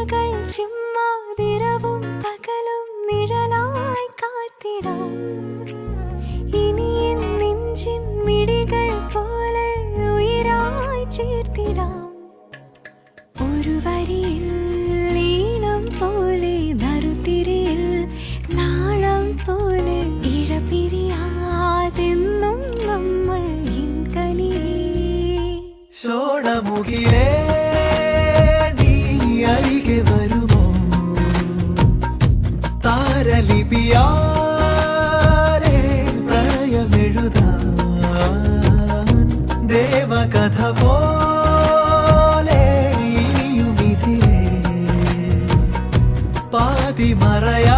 ഇമകൾ ചിമ്മാതിരവും പകലും നിഴലായി കാത്തിടാം. ഇനി എൻ നെഞ്ചിൻ മിഴികൾ പോലെ ഉയരായി ചേർത്തിടാം. ഒരു വരിയിൽ ഈണം പോലെ നറുതിരിയിൽ നാളം പോലെ ഇഴപിരിയാതെന്നും നമ്മൾ ഇൻകനിയേ. സോണമുകിലേ നീ അരികെ വരുമോ? താരലിപിയാലേ പ്രണയമെഴുതാൻ ദേവകഥ പോലെ ഇനിയുമിതിലേ പാതിമറയാ